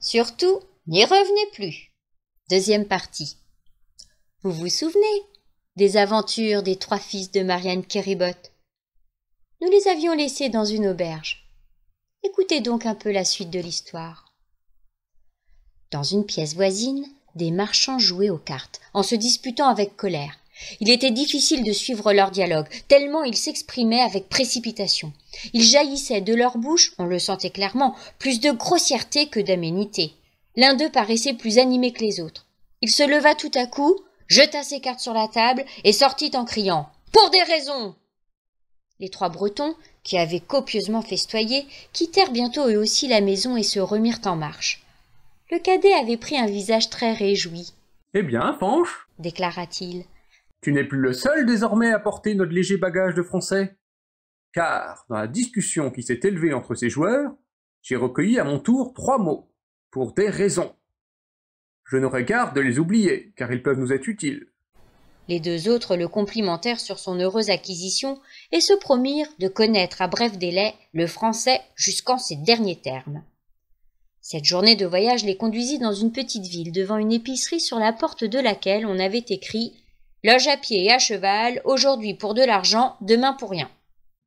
Surtout, n'y revenez plus. Deuxième partie. Vous vous souvenez des aventures des 3 fils de Marianne Kéribot? Nous les avions laissés dans une auberge. Écoutez donc un peu la suite de l'histoire. Dans une pièce voisine, des marchands jouaient aux cartes, en se disputant avec colère. Il était difficile de suivre leur dialogue, tellement ils s'exprimaient avec précipitation. Il jaillissait de leur bouche, on le sentait clairement, plus de grossièreté que d'aménité. L'un d'eux paraissait plus animé que les autres. Il se leva tout à coup, jeta ses cartes sur la table et sortit en criant « Pour des raisons !» Les 3 Bretons, qui avaient copieusement festoyé, quittèrent bientôt eux aussi la maison et se remirent en marche. Le cadet avait pris un visage très réjoui. « Eh bien, Fanche, déclara-t-il, tu n'es plus le seul désormais à porter notre léger bagage de français. Car, dans la discussion qui s'est élevée entre ces joueurs, j'ai recueilli à mon tour 3 mots, pour des raisons. Je n'aurai garde de les oublier, car ils peuvent nous être utiles. » Les 2 autres le complimentèrent sur son heureuse acquisition et se promirent de connaître à bref délai le français jusqu'en ses derniers termes. Cette journée de voyage les conduisit dans une petite ville devant une épicerie sur la porte de laquelle on avait écrit « Loge à pied et à cheval, aujourd'hui pour de l'argent, demain pour rien ».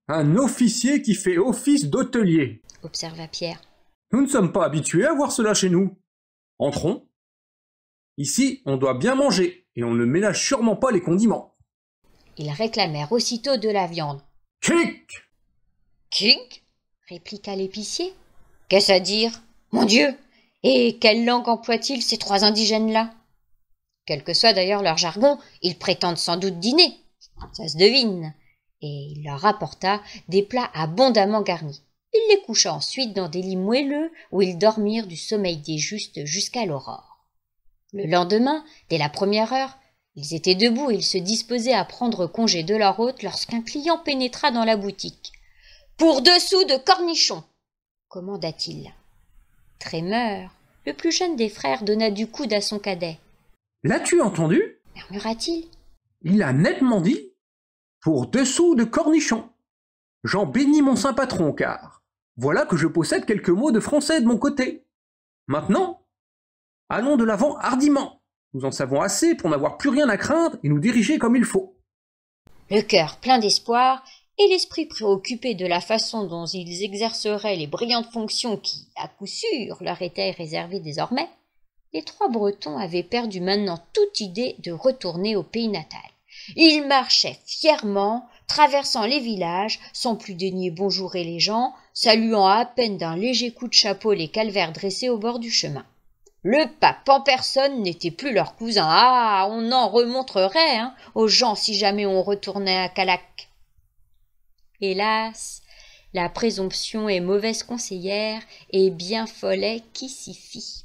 « Un officier qui fait office d'hôtelier », observa Pierre. « Nous ne sommes pas habitués à voir cela chez nous. Entrons. Ici, on doit bien manger, et on ne ménage sûrement pas les condiments. » Ils réclamèrent aussitôt de la viande. « Kick !»« Kick !» répliqua l'épicier. « Qu'est-ce à dire ? Mon Dieu ! Et quelle langue emploient-ils ces 3 indigènes-là ? Quel que soit d'ailleurs leur jargon, ils prétendent sans doute dîner. Ça se devine. » Et il leur apporta des plats abondamment garnis. Il les coucha ensuite dans des lits moelleux où ils dormirent du sommeil des justes jusqu'à l'aurore. Le lendemain, dès la première heure, ils étaient debout et ils se disposaient à prendre congé de leur hôte lorsqu'un client pénétra dans la boutique. « Pour 2 sous de cornichons !» commanda-t-il. Trémeur, le plus jeune des frères, donna du coude à son cadet. « L'as-tu entendu ?» murmura-t-il. « Il a nettement dit « pour 2 sous de cornichons !» J'en bénis mon saint patron, car voilà que je possède quelques mots de français de mon côté. Maintenant, allons de l'avant hardiment. Nous en savons assez pour n'avoir plus rien à craindre et nous diriger comme il faut. » Le cœur plein d'espoir et l'esprit préoccupé de la façon dont ils exerceraient les brillantes fonctions qui, à coup sûr, leur étaient réservées désormais, les 3 Bretons avaient perdu maintenant toute idée de retourner au pays natal. Ils marchaient fièrement, traversant les villages, sans plus daigner bonjourer les gens, saluant à peine d'un léger coup de chapeau les calvaires dressés au bord du chemin. Le pape en personne n'était plus leur cousin. Ah, on en remontrerait aux gens si jamais on retournait à Calac. Hélas, la présomption est mauvaise conseillère et bien follet qui s'y fie.